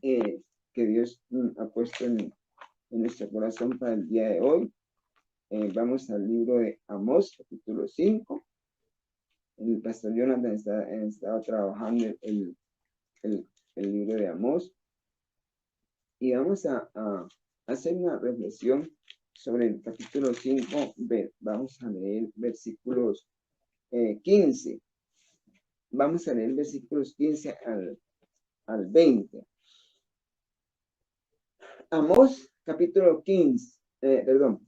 que Dios ha puesto en nuestro corazón para el día de hoy. Vamos al libro de Amós, capítulo 5. El pastor Jonathan estaba trabajando el libro de Amós. Y vamos a hacer una reflexión sobre el capítulo 5. Vamos a leer versículos 15. Vamos a leer versículos 15 al 20. Amós capítulo 15,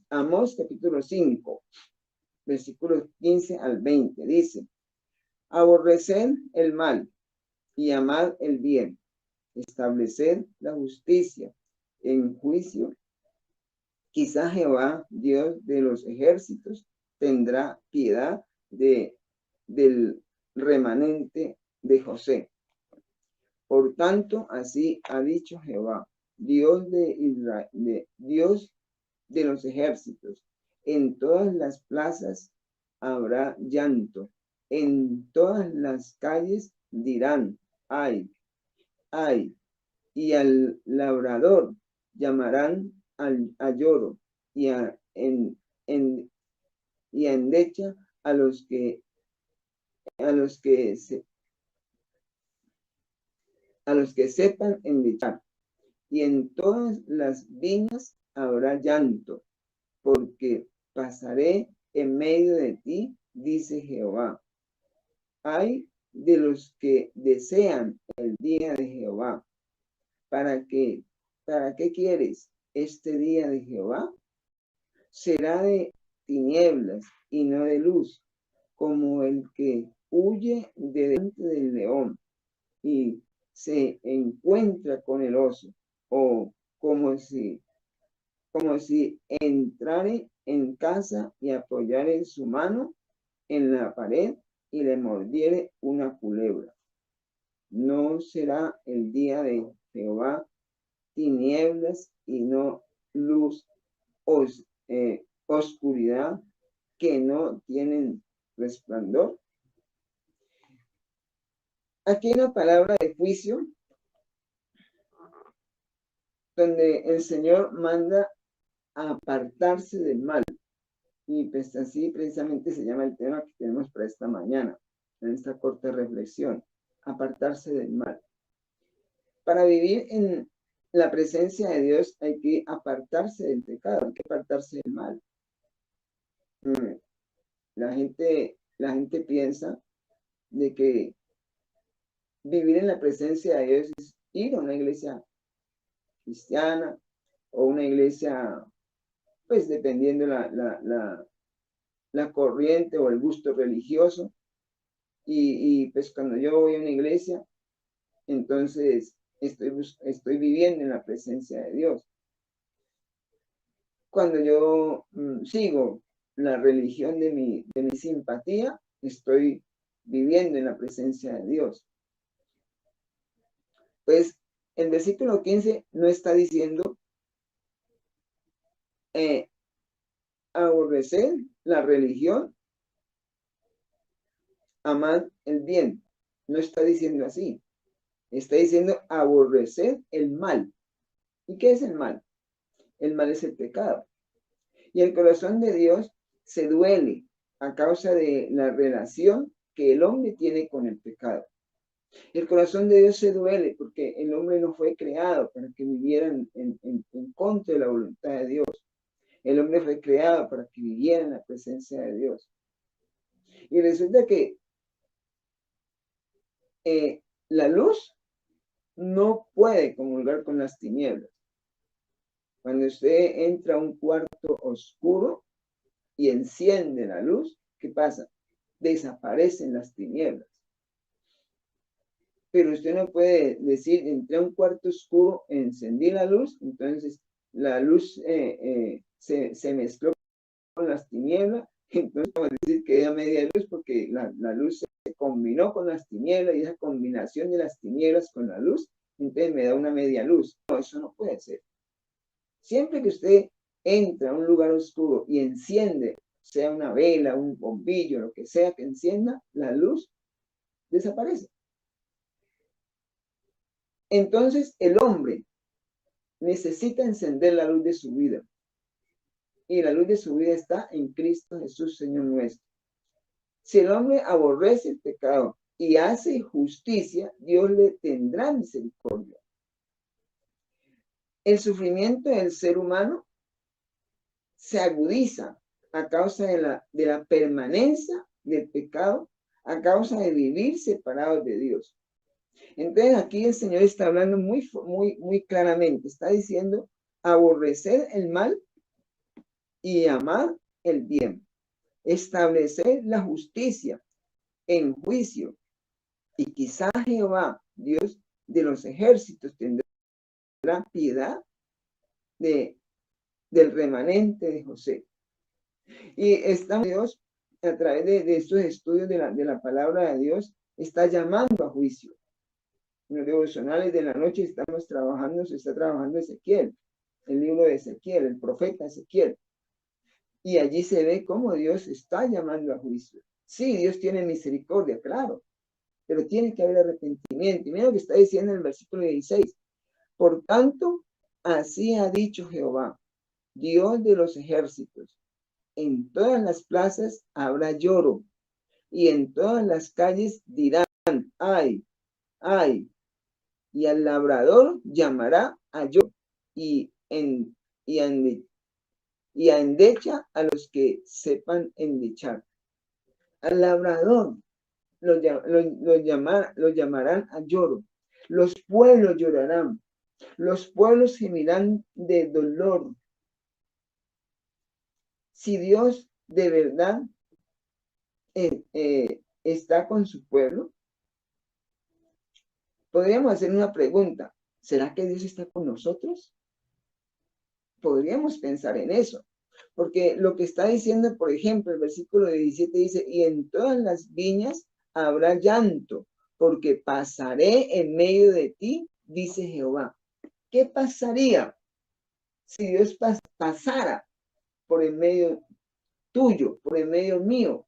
Amós capítulo 5, versículos 15 al 20. Dice: aborreced el mal y amad el bien, estableced la justicia en juicio. Quizá Jehová, Dios de los ejércitos, tendrá piedad del remanente de José. Por tanto, así ha dicho Jehová, Dios de Israel, Dios de los ejércitos: en todas las plazas habrá llanto, en todas las calles dirán, ay, ay, y al labrador llamarán a lloro, y a endecha a los que sepan endechar. Y en todas las viñas habrá llanto, porque pasaré en medio de ti, dice Jehová. Ay de los que desean el día de Jehová. ¿Para qué quieres este día de Jehová? Será de tinieblas y no de luz, como el que huye de delante del león y se encuentra con el oso, o como si entrare en casa y apoyare su mano en la pared y le mordiere una culebra. No será el día de Jehová tinieblas y no luz, oscuridad que no tienen resplandor. Aquí hay una palabra de juicio donde el Señor manda a apartarse del mal. Y pues así precisamente se llama el tema que tenemos para esta mañana, en esta corta reflexión: apartarse del mal. Para vivir en la presencia de Dios hay que apartarse del pecado, hay que apartarse del mal. La gente piensa de que vivir en la presencia de Dios es ir a una iglesia cristiana o una iglesia, pues dependiendo la corriente o el gusto religioso. Y pues cuando yo voy a una iglesia, entonces estoy viviendo en la presencia de Dios. Cuando yo sigo la religión de mi simpatía, estoy viviendo en la presencia de Dios. Pues el versículo 15 no está diciendo aborrecer la religión, amar el bien. No está diciendo así. Está diciendo aborrecer el mal. ¿Y qué es el mal? El mal es el pecado. Y el corazón de Dios se duele a causa de la relación que el hombre tiene con el pecado. El corazón de Dios se duele porque el hombre no fue creado para que viviera en contra de la voluntad de Dios. El hombre fue creado para que viviera en la presencia de Dios. Y resulta que la luz no puede comulgar con las tinieblas. Cuando usted entra a un cuarto oscuro y enciende la luz, ¿qué pasa? Desaparecen las tinieblas. Pero usted no puede decir, entré a un cuarto oscuro, encendí la luz, entonces la luz se mezcló con las tinieblas, entonces vamos a decir que era media luz porque la luz se combinó con las tinieblas, y esa combinación de las tinieblas con la luz, entonces me da una media luz. No, eso no puede ser. Siempre que usted entra a un lugar oscuro y enciende, sea una vela, un bombillo, lo que sea que encienda, la luz desaparece. Entonces el hombre necesita encender la luz de su vida. Y la luz de su vida está en Cristo Jesús, Señor nuestro. Si el hombre aborrece el pecado y hace justicia, Dios le tendrá misericordia. El sufrimiento del ser humano se agudiza a causa de la permanencia del pecado, a causa de vivir separados de Dios. Entonces aquí el Señor está hablando muy claramente. Está diciendo aborrecer el mal y amar el bien. Establecer la justicia en juicio. Y quizá Jehová, Dios de los ejércitos, tendrá piedad del remanente de José. Y estamos, Dios, a través de estos estudios de la palabra de Dios, está llamando a juicio. En los devocionales de la noche estamos trabajando, se está trabajando Ezequiel, el libro de Ezequiel, el profeta Ezequiel. Y allí se ve cómo Dios está llamando a juicio. Sí, Dios tiene misericordia, claro, pero tiene que haber arrepentimiento. Y mira lo que está diciendo en el versículo 16. Por tanto, así ha dicho Jehová, Dios de los ejércitos. En todas las plazas habrá lloro, y en todas las calles dirán, ay, ay, y al labrador llamará a lloro, y a endecha a los que sepan endechar. Al labrador lo llamarán a lloro. Los pueblos llorarán, los pueblos gemirán de dolor. Si Dios de verdad está con su pueblo, podríamos hacer una pregunta. ¿Será que Dios está con nosotros? Podríamos pensar en eso. Porque lo que está diciendo, por ejemplo, el versículo 17 dice, y en todas las viñas habrá llanto, porque pasaré en medio de ti, dice Jehová. ¿Qué pasaría si Dios pasara por el medio tuyo, por el medio mío,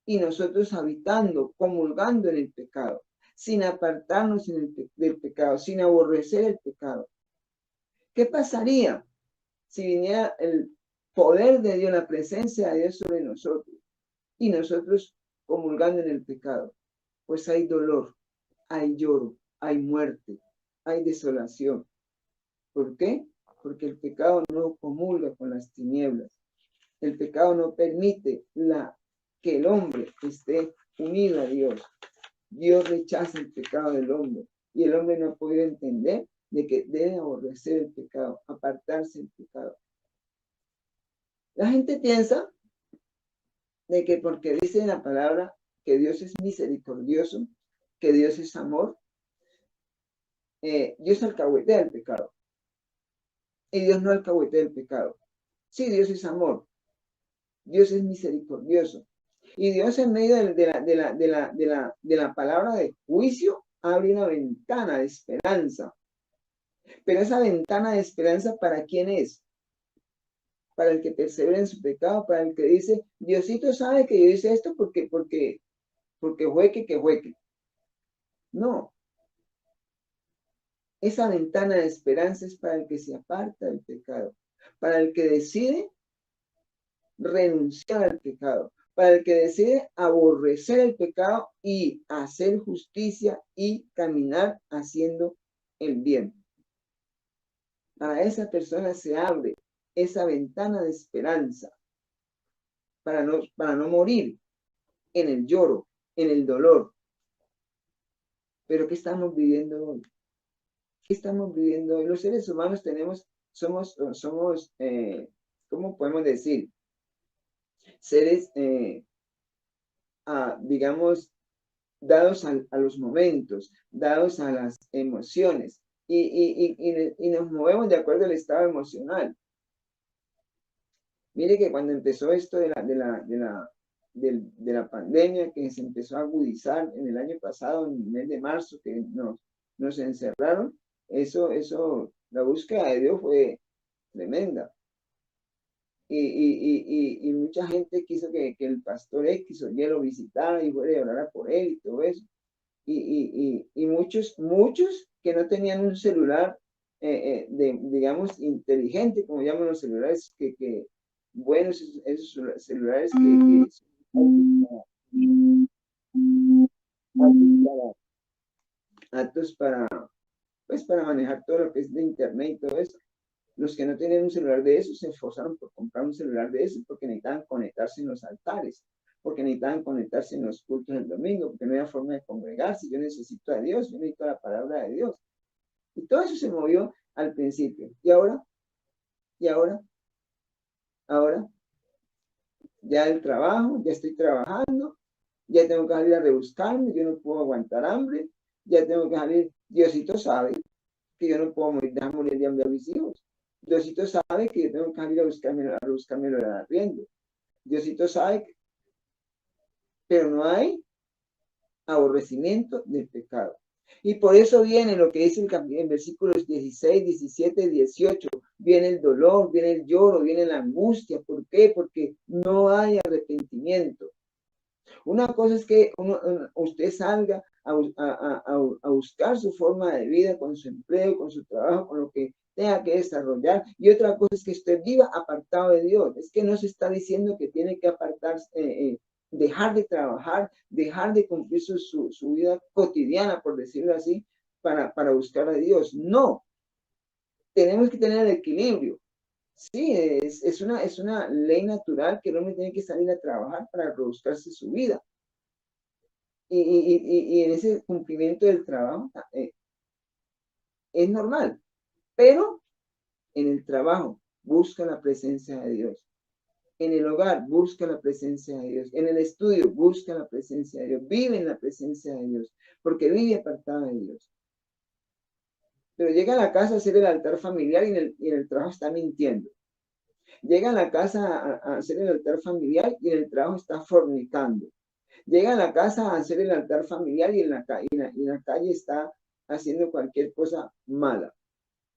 y nosotros habitando, comulgando en el pecado, sin apartarnos del pecado, sin aborrecer el pecado? ¿Qué pasaría si viniera el poder de Dios, la presencia de Dios sobre nosotros y nosotros comulgando en el pecado? Pues hay dolor, hay lloro, hay muerte, hay desolación. ¿Por qué? Porque el pecado no comulga con las tinieblas. El pecado no permite que el hombre esté unido a Dios. Dios rechaza el pecado del hombre y el hombre no ha podido entender de que debe aborrecer el pecado, apartarse del pecado. La gente piensa de que porque dice la palabra que Dios es misericordioso, que Dios es amor, Dios alcahuetea el pecado. Y Dios no alcahuetea el pecado. Sí, Dios es amor. Dios es misericordioso. Y Dios en medio de la palabra de juicio abre una ventana de esperanza. Pero esa ventana de esperanza, ¿para quién es? Para el que persevera en su pecado, para el que dice, Diosito sabe que yo hice esto porque jueque. No. Esa ventana de esperanza es para el que se aparta del pecado, para el que decide renunciar al pecado, para el que decide aborrecer el pecado y hacer justicia y caminar haciendo el bien. Para esa persona se abre esa ventana de esperanza para no morir en el lloro, en el dolor. Pero ¿qué estamos viviendo hoy? ¿Qué estamos viviendo hoy? Los seres humanos somos, ¿cómo podemos decir? Seres, digamos, dados a los momentos, dados a las emociones, y nos movemos de acuerdo al estado emocional. Mire que cuando empezó esto de la pandemia, que se empezó a agudizar en el año pasado, en el mes de marzo, que nos encerraron, la búsqueda de Dios fue tremenda. Y mucha gente quiso que el pastor X o Y lo visitara y fuera y hablara por él y todo eso. Y muchos que no tenían un celular, digamos, inteligente, como llaman los celulares, buenos, esos celulares que aptos para, pues, para manejar todo lo que es de internet y todo eso. Los que no tenían un celular de esos se esforzaron por comprar un celular de esos porque necesitaban conectarse en los altares, porque necesitaban conectarse en los cultos del domingo, porque no había forma de congregarse. Yo necesito a Dios, yo necesito la palabra de Dios. Y todo eso se movió al principio. Y ahora, ya el trabajo, ya estoy trabajando, ya tengo que salir a rebuscarme, yo no puedo aguantar hambre, ya tengo que salir. Diosito sabe que yo no puedo morir, dejar morir de hambre a mis hijos. Diosito sabe que yo tengo que salir a buscarme lo de arriendo. Diosito sabe, pero no hay aborrecimiento del pecado. Y por eso viene lo que dice en versículos 16, 17, 18. Viene el dolor, viene el lloro, viene la angustia. ¿Por qué? Porque no hay arrepentimiento. Una cosa es que usted salga a buscar su forma de vida con su empleo, con su trabajo, con lo que tenga que desarrollar. Y otra cosa es que usted viva apartado de Dios. Es que no se está diciendo que tiene que apartarse, dejar de trabajar, dejar de cumplir su vida cotidiana, por decirlo así, para buscar a Dios. No, tenemos que tener el equilibrio. Sí, es una ley natural que el hombre tiene que salir a trabajar para buscarse su vida. Y en ese cumplimiento del trabajo es normal, pero en el trabajo busca la presencia de Dios. En el hogar busca la presencia de Dios. En el estudio busca la presencia de Dios. Vive en la presencia de Dios, porque vive apartado de Dios. Pero llega a la casa a hacer el altar familiar y en el trabajo está mintiendo. Llega a la casa a hacer el altar familiar y en el trabajo está fornicando. Llega a la casa a hacer el altar familiar y en la calle está haciendo cualquier cosa mala.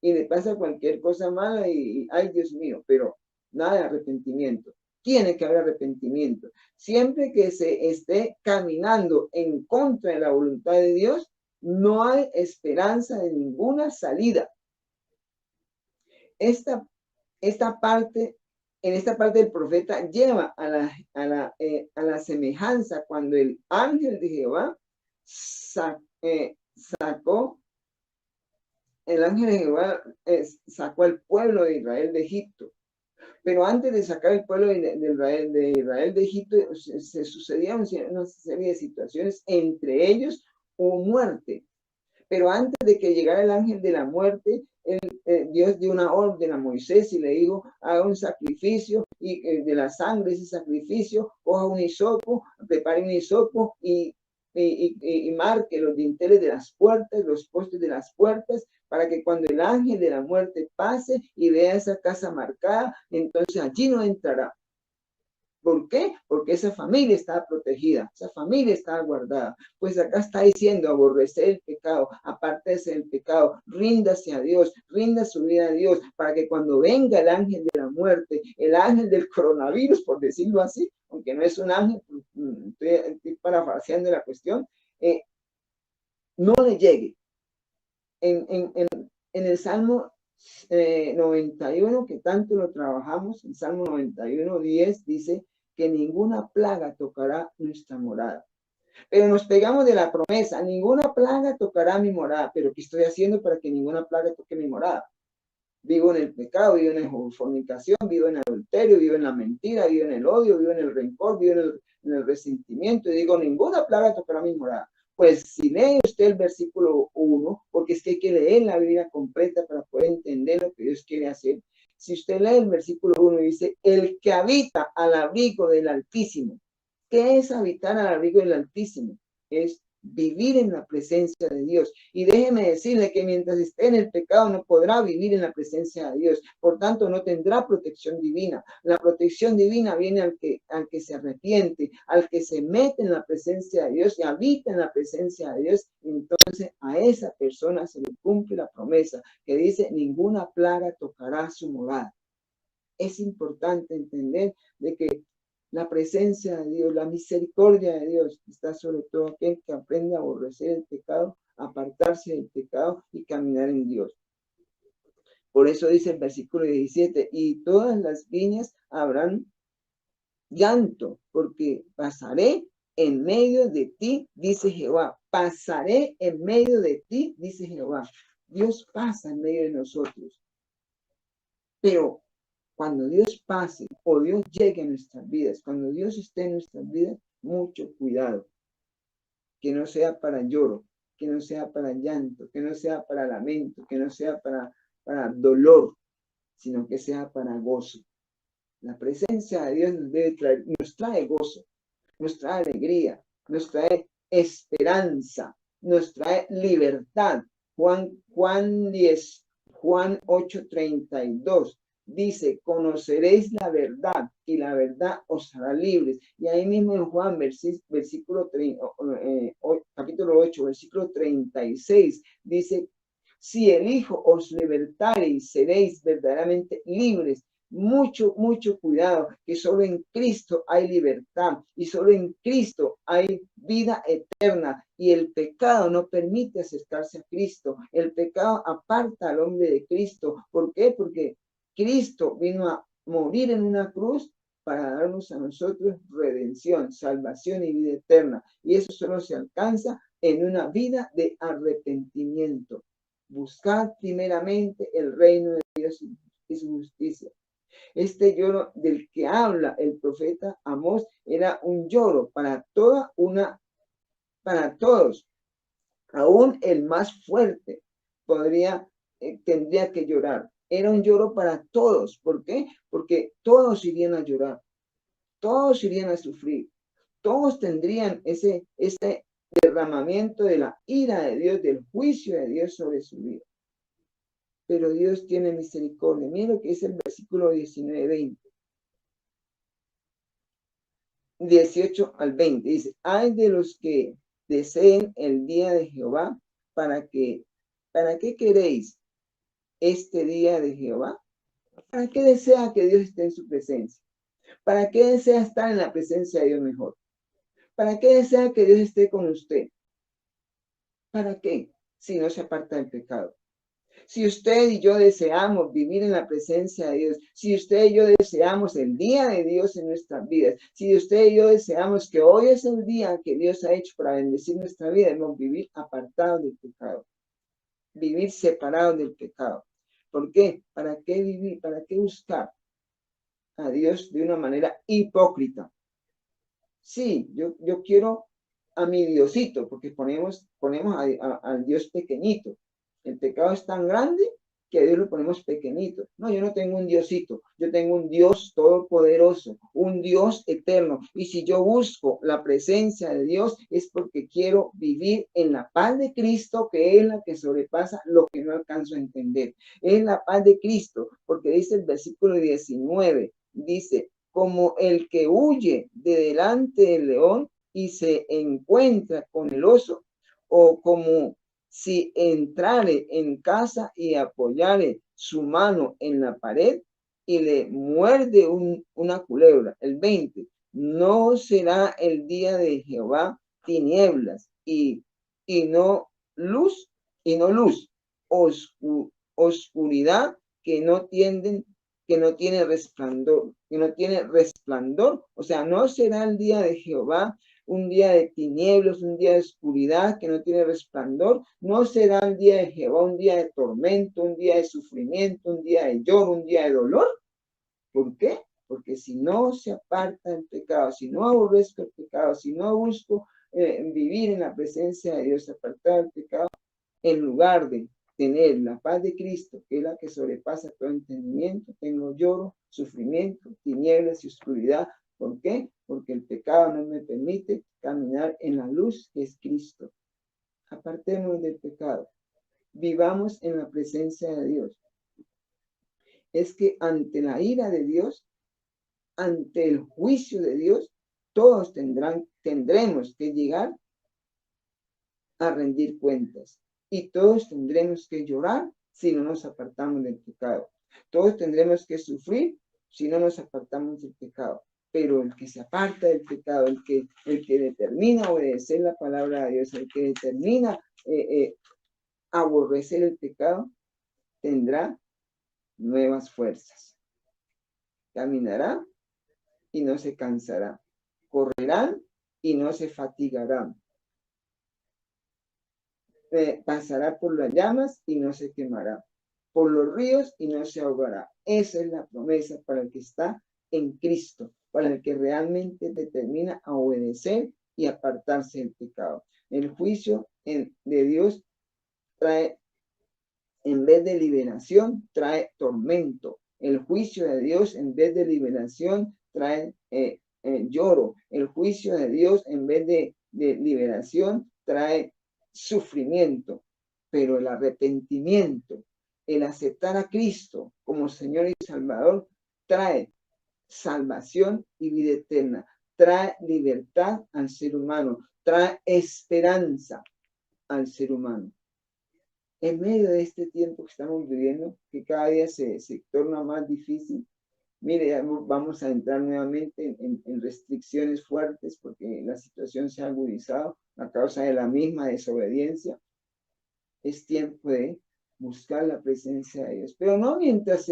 Y le pasa cualquier cosa mala y ay, Dios mío, pero nada de arrepentimiento. Tiene que haber arrepentimiento. Siempre que se esté caminando en contra de la voluntad de Dios, no hay esperanza de ninguna salida. Esta parte, en esta parte del profeta lleva a la semejanza cuando el ángel de Jehová sacó, el ángel de Jehová sacó al pueblo de Israel de Egipto. Pero antes de sacar el pueblo de Israel de Egipto, se sucedían una serie de situaciones, entre ellos hubo muerte. Pero antes de que llegara el ángel de la muerte, Dios dio una orden a Moisés y le dijo, haga un sacrificio y de la sangre ese sacrificio, coja un hisopo, prepare un hisopo y marque los dinteles de las puertas, los postes de las puertas, para que cuando el ángel de la muerte pase y vea esa casa marcada, entonces allí no entrará. ¿Por qué? Porque esa familia está protegida, esa familia está guardada. Pues acá está diciendo, aborrecer el pecado, apártese del pecado, ríndase a Dios, rinda su vida a Dios, para que cuando venga el ángel de la muerte, el ángel del coronavirus, por decirlo así, aunque no es un ángel, estoy parafraseando la cuestión, no le llegue. En el Salmo 91, que tanto lo trabajamos, el Salmo 91, 10, dice que ninguna plaga tocará nuestra morada. Pero nos pegamos de la promesa, ninguna plaga tocará mi morada. Pero ¿qué estoy haciendo para que ninguna plaga toque mi morada? Vivo en el pecado, vivo en la fornicación, vivo en el adulterio, vivo en la mentira, vivo en el odio, vivo en el rencor, vivo en el resentimiento. Y digo, ninguna plaga tocará mi morada. Pues si lee usted el versículo 1, porque es que hay que leer la Biblia completa para poder entender lo que Dios quiere hacer. Si usted lee el versículo 1 y dice, el que habita al abrigo del Altísimo. ¿Qué es habitar al abrigo del Altísimo? Es vivir en la presencia de Dios. Y déjeme decirle que mientras esté en el pecado no podrá vivir en la presencia de Dios. Por tanto, no tendrá protección divina. La protección divina viene al que se arrepiente, al que se mete en la presencia de Dios y habita en la presencia de Dios. Entonces a esa persona se le cumple la promesa que dice, ninguna plaga tocará su morada. Es importante entender de que la presencia de Dios, la misericordia de Dios está sobre todo aquel que aprende a aborrecer el pecado, apartarse del pecado y caminar en Dios. Por eso dice el versículo 17, y todas las viñas habrán llanto, porque pasaré en medio de ti, dice Jehová. Pasaré en medio de ti, dice Jehová. Dios pasa en medio de nosotros. Pero cuando Dios pase o Dios llegue a nuestras vidas, cuando Dios esté en nuestras vidas, mucho cuidado. Que no sea para lloro, que no sea para llanto, que no sea para lamento, que no sea para dolor, sino que sea para gozo. La presencia de Dios nos trae gozo, nos trae alegría, nos trae esperanza, nos trae libertad. Juan 8:32 dice, conoceréis la verdad y la verdad os hará libres. Y ahí mismo en Juan, capítulo 8, versículo 36, dice, si el Hijo os libertareis, seréis verdaderamente libres. Mucho cuidado, que solo en Cristo hay libertad y solo en Cristo hay vida eterna, y el pecado no permite acercarse a Cristo. El pecado aparta al hombre de Cristo. ¿Por qué? Porque Cristo vino a morir en una cruz para darnos a nosotros redención, salvación y vida eterna. Y eso solo se alcanza en una vida de arrepentimiento. Buscar primeramente el reino de Dios y su justicia. Este lloro del que habla el profeta Amós era un lloro para todos. Aún el más fuerte tendría que llorar. Era un lloro para todos. ¿Por qué? Porque todos irían a llorar, todos irían a sufrir, todos tendrían ese derramamiento de la ira de Dios, del juicio de Dios sobre su vida. Pero Dios tiene misericordia. Mira lo que dice el versículo 19-20. 18 al 20. Dice, hay de los que deseen el día de Jehová, ¿para qué queréis este día de Jehová? ¿Para qué desea que Dios esté en su presencia? ¿Para qué desea estar en la presencia de Dios mejor? ¿Para qué desea que Dios esté con usted? ¿Para qué? Si no se aparta del pecado. Si usted y yo deseamos vivir en la presencia de Dios, si usted y yo deseamos el día de Dios en nuestras vidas, si usted y yo deseamos que hoy es el día que Dios ha hecho para bendecir nuestra vida, debemos vivir apartados del pecado, vivir separados del pecado. ¿Por qué? ¿Para qué vivir? ¿Para qué buscar a Dios de una manera hipócrita? Sí, yo quiero a mi Diosito, porque ponemos al Dios pequeñito. El pecado es tan grande que a Dios lo ponemos pequeñito. No, yo no tengo un Diosito, yo tengo un Dios todopoderoso, un Dios eterno. Y si yo busco la presencia de Dios es porque quiero vivir en la paz de Cristo, que es la que sobrepasa lo que no alcanzo a entender. Es la paz de Cristo, porque dice el versículo 19, dice, como el que huye de delante del león y se encuentra con el oso, o como si entrare en casa y apoyare su mano en la pared y le muerde una culebra. El 20, no será el día de Jehová tinieblas y no luz, oscuridad que no tiene resplandor, o sea, no será el día de Jehová un día de tinieblas, un día de oscuridad que no tiene resplandor, no será el día de Jehová un día de tormento, un día de sufrimiento, un día de lloro, un día de dolor. ¿Por qué? Porque si no se aparta el pecado, si no aborrezco el pecado, si no busco vivir en la presencia de Dios, apartar el pecado, en lugar de tener la paz de Cristo, que es la que sobrepasa todo entendimiento, tengo lloro, sufrimiento, tinieblas y oscuridad. ¿Por qué? Porque el pecado no me permite caminar en la luz que es Cristo. Apartemos del pecado. Vivamos en la presencia de Dios. Es que ante la ira de Dios, ante el juicio de Dios, todos tendremos que llegar a rendir cuentas. Y todos tendremos que llorar si no nos apartamos del pecado. Todos tendremos que sufrir si no nos apartamos del pecado. Pero el que se aparta del pecado, el que determina obedecer la palabra de Dios, el que determina aborrecer el pecado, tendrá nuevas fuerzas. Caminará y no se cansará. Correrán y no se fatigarán. Pasará por las llamas y no se quemará. Por los ríos y no se ahogará. Esa es la promesa para el que está en Cristo, para el que realmente determina a obedecer y apartarse del pecado. El juicio de Dios trae, en vez de liberación, trae tormento. El juicio de Dios, en vez de liberación, trae lloro. El juicio de Dios, en vez de liberación, trae sufrimiento. Pero el arrepentimiento, el aceptar a Cristo como Señor y Salvador, trae salvación y vida eterna. Trae libertad al ser humano. Trae esperanza al ser humano. En medio de este tiempo que estamos viviendo, que cada día se torna más difícil, mire, vamos a entrar nuevamente en restricciones fuertes porque la situación se ha agudizado a causa de la misma desobediencia. Es tiempo de buscar la presencia de Dios, pero no mientras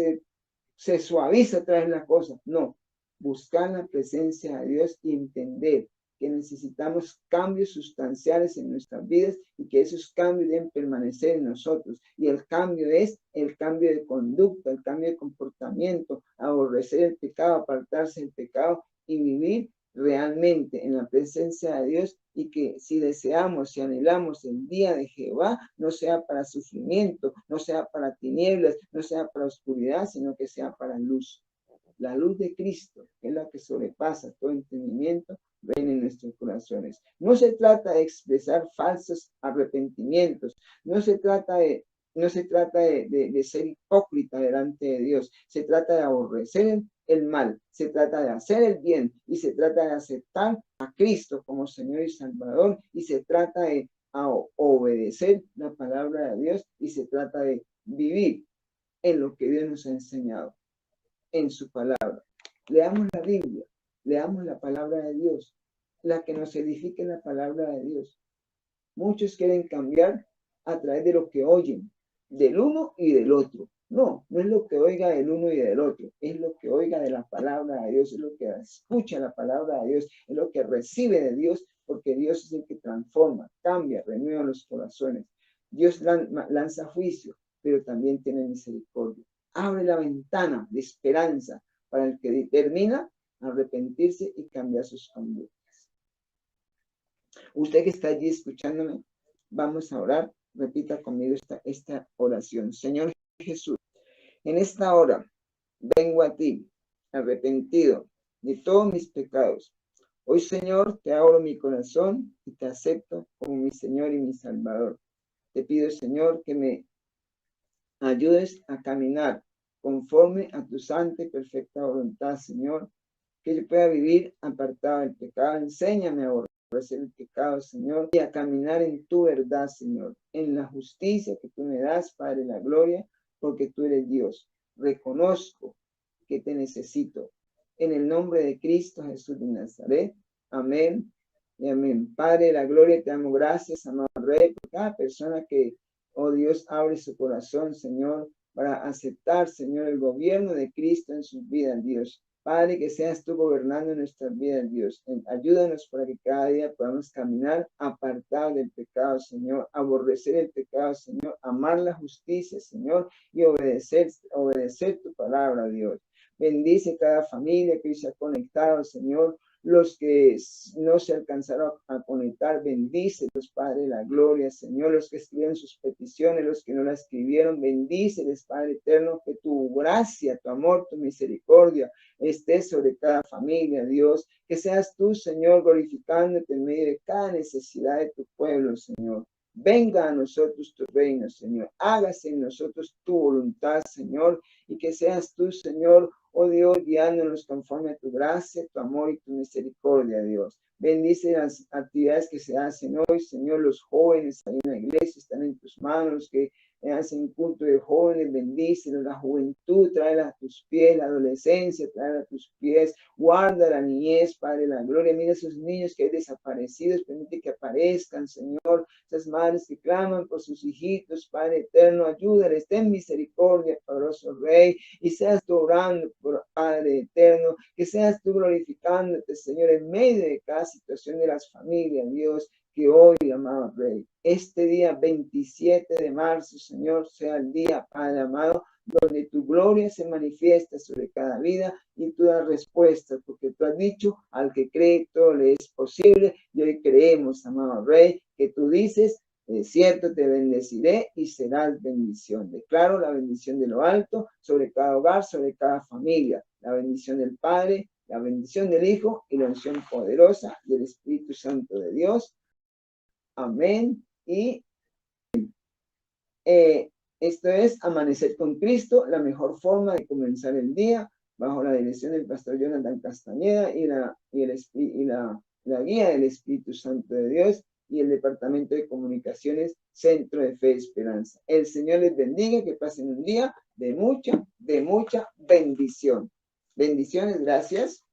se suaviza otra vez la cosa, no, buscar la presencia de Dios y entender que necesitamos cambios sustanciales en nuestras vidas y que esos cambios deben permanecer en nosotros. Y el cambio es el cambio de conducta, el cambio de comportamiento, aborrecer el pecado, apartarse del pecado y vivir realmente en la presencia de Dios, y que si deseamos, si anhelamos el día de Jehová, no sea para sufrimiento, no sea para tinieblas, no sea para oscuridad, sino que sea para luz. La luz de Cristo, que es la que sobrepasa todo entendimiento, reina en nuestros corazones. No se trata de expresar falsos arrepentimientos, no se trata de ser hipócrita delante de Dios, se trata de aborrecer el mal, se trata de hacer el bien y se trata de aceptar a Cristo como Señor y Salvador, y se trata de obedecer la palabra de Dios, y se trata de vivir en lo que Dios nos ha enseñado en su palabra. Leamos la Biblia, leamos la palabra de Dios, la que nos edifique la palabra de Dios. Muchos quieren cambiar a través de lo que oyen, del uno y del otro. No, no es lo que oiga del uno y del otro, es lo que oiga de la palabra de Dios, es lo que escucha la palabra de Dios, es lo que recibe de Dios, porque Dios es el que transforma, cambia, renueva los corazones. Dios lanza juicio, pero también tiene misericordia. Abre la ventana de esperanza para el que determina arrepentirse y cambiar sus conductas. Usted que está allí escuchándome, vamos a orar. Repita conmigo esta oración. Señor Jesús, en esta hora vengo a ti, arrepentido de todos mis pecados. Hoy, Señor, te abro mi corazón y te acepto como mi Señor y mi Salvador. Te pido, Señor, que me ayudes a caminar conforme a tu santa y perfecta voluntad, Señor, que yo pueda vivir apartado del pecado. Enséñame a aborrecer el pecado, Señor, y a caminar en tu verdad, Señor, en la justicia que tú me das, Padre de la gloria, porque tú eres Dios. Reconozco que te necesito. En el nombre de Cristo Jesús de Nazaret. Amén y amén. Padre de la gloria, te damos gracias, amado Rey, por cada persona que, oh Dios, abre su corazón, Señor, para aceptar, Señor, el gobierno de Cristo en sus vidas, Dios. Padre, que seas tú gobernando nuestras vidas, Dios. Ayúdanos para que cada día podamos caminar apartados del pecado, Señor, aborrecer el pecado, Señor, amar la justicia, Señor, y obedecer tu palabra, Dios. Bendice cada familia que se ha conectado, Señor. Los que no se alcanzaron a conectar, bendícelos, Padre de la gloria, Señor. Los que escribieron sus peticiones, los que no las escribieron, bendíceles, Padre eterno, que tu gracia, tu amor, tu misericordia esté sobre cada familia, Dios. Que seas tú, Señor, glorificándote en medio de cada necesidad de tu pueblo, Señor. Venga a nosotros tu reino, Señor. Hágase en nosotros tu voluntad, Señor. Y que seas tú, Señor, oh Dios, guiándonos conforme a tu gracia, tu amor y tu misericordia, Dios. Bendice las actividades que se hacen hoy, Señor. Los jóvenes ahí en la iglesia están en tus manos, que hacen culto de jóvenes, bendícelos, la juventud, tráela a tus pies, la adolescencia, tráela a tus pies, guarda la niñez, Padre, la gloria, mira esos niños que hay desaparecidos, permite que aparezcan, Señor, esas madres que claman por sus hijitos, Padre eterno, ayúdales, ten misericordia, poderoso Rey, y seas tú orando por Padre eterno, que seas tú glorificándote, Señor, en medio de cada situación de las familias, Dios, que hoy, amado Rey, este día 27 de marzo, Señor, sea el día, Padre amado, donde tu gloria se manifiesta sobre cada vida y tú das respuesta, porque tú has dicho, al que cree todo le es posible, y hoy creemos, amado Rey, que tú dices, de cierto te bendeciré y serás bendición. Declaro la bendición de lo alto sobre cada hogar, sobre cada familia, la bendición del Padre, la bendición del Hijo y la unción poderosa del Espíritu Santo de Dios. Amén. Y esto es Amanecer con Cristo, la mejor forma de comenzar el día, bajo la dirección del pastor Jonathan Castañeda y la guía del Espíritu Santo de Dios y el Departamento de Comunicaciones, Centro de Fe y Esperanza. El Señor les bendiga, que pasen un día de mucha bendición. Bendiciones, gracias.